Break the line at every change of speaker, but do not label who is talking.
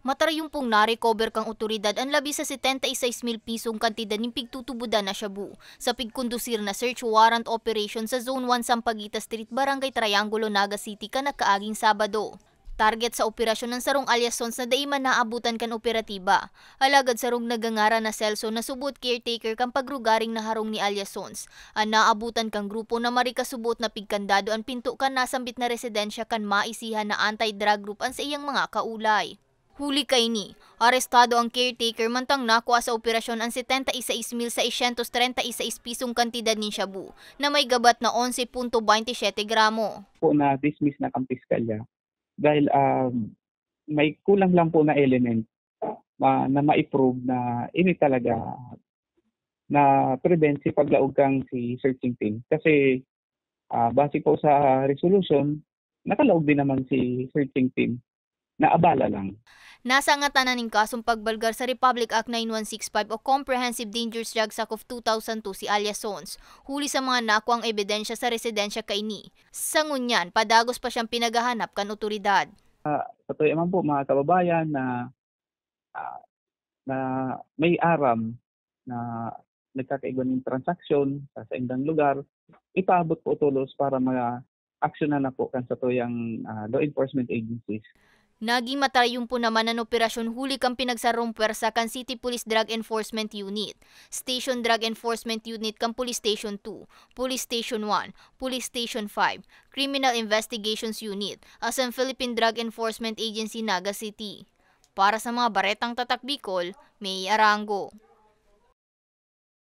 Matarayumpong na-recover kang otoridad ang labi sa 76,000 pisong kantidad ng pigtutubudan na shabu sa pigkondusir na search warrant operation sa Zone 1 Sampaguita Street, Barangay Triangulo, Naga City kanakaaging Sabado. Target sa operasyon ng sarong alias Sons na daiman naabutan kan operatiba. Alagad sarong nagangara na Celso na subot caretaker kang pagrugaring na harong ni alias Sons. Ang naabutan kang grupo na marikasubot na pigkandado ang pinto kan nasambit na residensya kan maisihan na anti-drug group ang sa iyang mga kaulay. Huli kay ni, arestado ang caretaker mantang nakuha sa operasyon ang 76,636 pisong kantidad ng shabu na may gabat na 11.27 gramo.
Po na dismiss na ang piskalya dahil may kulang lang po na element na ma-prove na ini talaga na prevent si paglaog kang si searching team. Kasi base po sa resolution, nakalaog din naman si searching team na abala lang.
Nasa ngatanan ng kasong pagbalgar sa Republic Act 9165 o Comprehensive Dangerous Drugs Act of 2002 si alias Sons, huli sa mga nakuang ebidensya sa residensya kay ni. Sa ngunyan, padagos pa siyang pinagahanap kan otoridad.
Patuloy naman po mga kababayan na may aram na nagkakaiba ng transaksyon sa indang lugar, ipaabot po tulos para ma-aksyonan na po kan sa tuyang law enforcement agencies.
Naging matarayumpo naman ang operasyon huli kang pinagsarong pwersa kan City Police Drug Enforcement Unit, Station Drug Enforcement Unit kan Police Station 2, Police Station 1, Police Station 5, Criminal Investigations Unit, as ang Philippine Drug Enforcement Agency Naga City. Para sa mga baretang tatak Bicol, May Arango.